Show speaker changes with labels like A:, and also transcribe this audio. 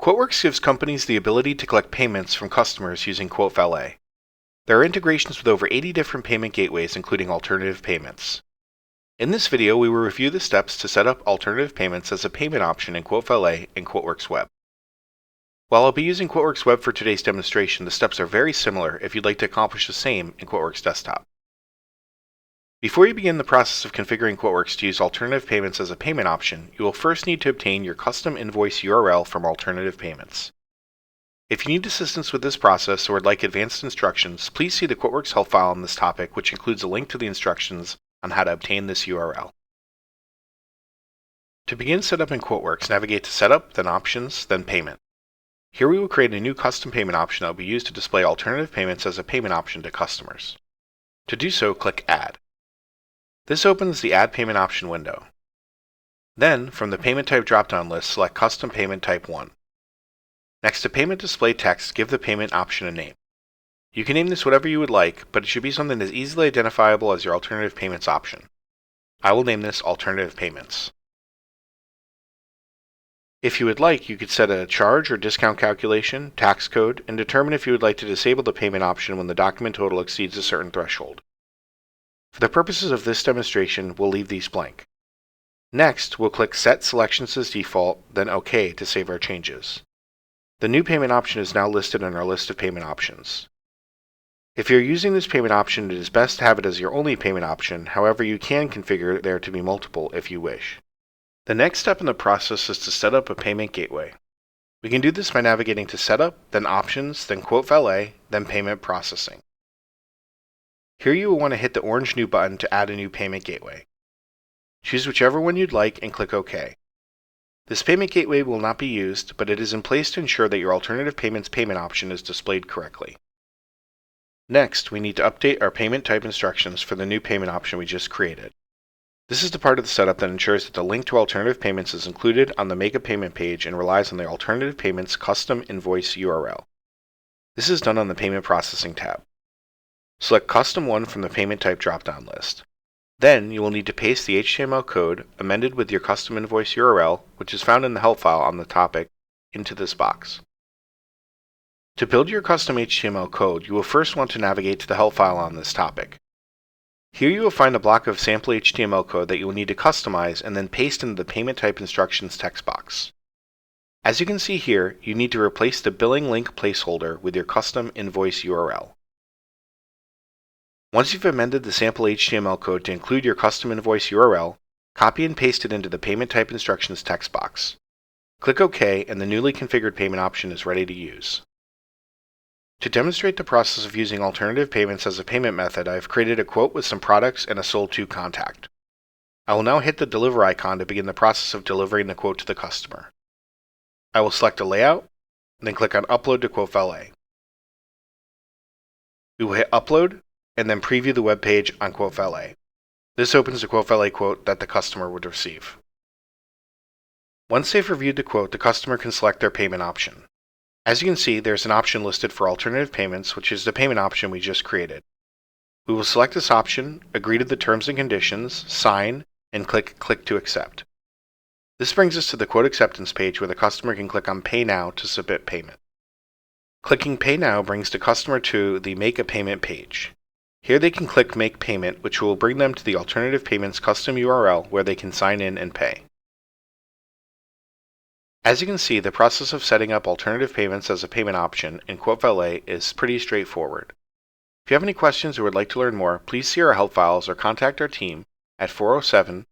A: QuoteWerks gives companies the ability to collect payments from customers using QuoteValet. There are integrations with over 80 different payment gateways, including alternative payments. In this video, we will review the steps to set up alternative payments as a payment option in QuoteValet and QuoteWerks Web. While I'll be using QuoteWerks Web for today's demonstration, the steps are very similar if you'd like to accomplish the same in QuoteWerks Desktop. Before you begin the process of configuring QuoteWerks to use alternative payments as a payment option, you will first need to obtain your custom invoice URL from alternative payments. If you need assistance with this process or would like advanced instructions, please see the QuoteWerks help file on this topic, which includes a link to the instructions on how to obtain this URL. To begin setup in QuoteWerks, navigate to Setup, then Options, then Payment. Here we will create a new custom payment option that will be used to display alternative payments as a payment option to customers. To do so, click Add. This opens the Add Payment Option window. Then, from the Payment Type drop-down list, select Custom Payment Type 1. Next to Payment Display Text, give the payment option a name. You can name this whatever you would like, but it should be something as easily identifiable as your alternative payments option. I will name this Alternative Payments. If you would like, you could set a charge or discount calculation, tax code, and determine if you would like to disable the payment option when the document total exceeds a certain threshold. For the purposes of this demonstration, we'll leave these blank. Next, we'll click Set Selections as Default, then OK to save our changes. The new payment option is now listed in our list of payment options. If you're using this payment option, it is best to have it as your only payment option. However, you can configure there to be multiple if you wish. The next step in the process is to set up a payment gateway. We can do this by navigating to Setup, then Options, then QuoteValet, then Payment Processing. Here you will want to hit the orange New button to add a new payment gateway. Choose whichever one you'd like and click OK. This payment gateway will not be used, but it is in place to ensure that your alternative payments payment option is displayed correctly. Next, we need to update our payment type instructions for the new payment option we just created. This is the part of the setup that ensures that the link to alternative payments is included on the Make a Payment page and relies on the alternative payments custom invoice URL. This is done on the Payment Processing tab. Select Custom 1 from the Payment Type drop-down list. Then, you will need to paste the HTML code amended with your custom invoice URL, which is found in the help file on the topic, into this box. To build your custom HTML code, you will first want to navigate to the help file on this topic. Here you will find a block of sample HTML code that you will need to customize and then paste into the Payment Type Instructions text box. As you can see here, you need to replace the billing link placeholder with your custom invoice URL. Once you've amended the sample HTML code to include your custom invoice URL, copy and paste it into the Payment Type Instructions text box. Click OK and the newly configured payment option is ready to use. To demonstrate the process of using alternative payments as a payment method, I have created a quote with some products and a sold to contact. I will now hit the Deliver icon to begin the process of delivering the quote to the customer. I will select a layout, then click on Upload to QuoteValet. We will hit Upload, and then preview the web page on QuoteValet. This opens the QuoteValet quote that the customer would receive. Once they've reviewed the quote, the customer can select their payment option. As you can see, there's an option listed for alternative payments, which is the payment option we just created. We will select this option, agree to the terms and conditions, sign, and click Click to Accept. This brings us to the quote acceptance page where the customer can click on Pay Now to submit payment. Clicking Pay Now brings the customer to the Make a Payment page. Here they can click Make Payment, which will bring them to the Alternative Payments custom URL where they can sign in and pay. As you can see, the process of setting up alternative payments as a payment option in QuoteValet is pretty straightforward. If you have any questions or would like to learn more, please see our help files or contact our team at 407-248-1481.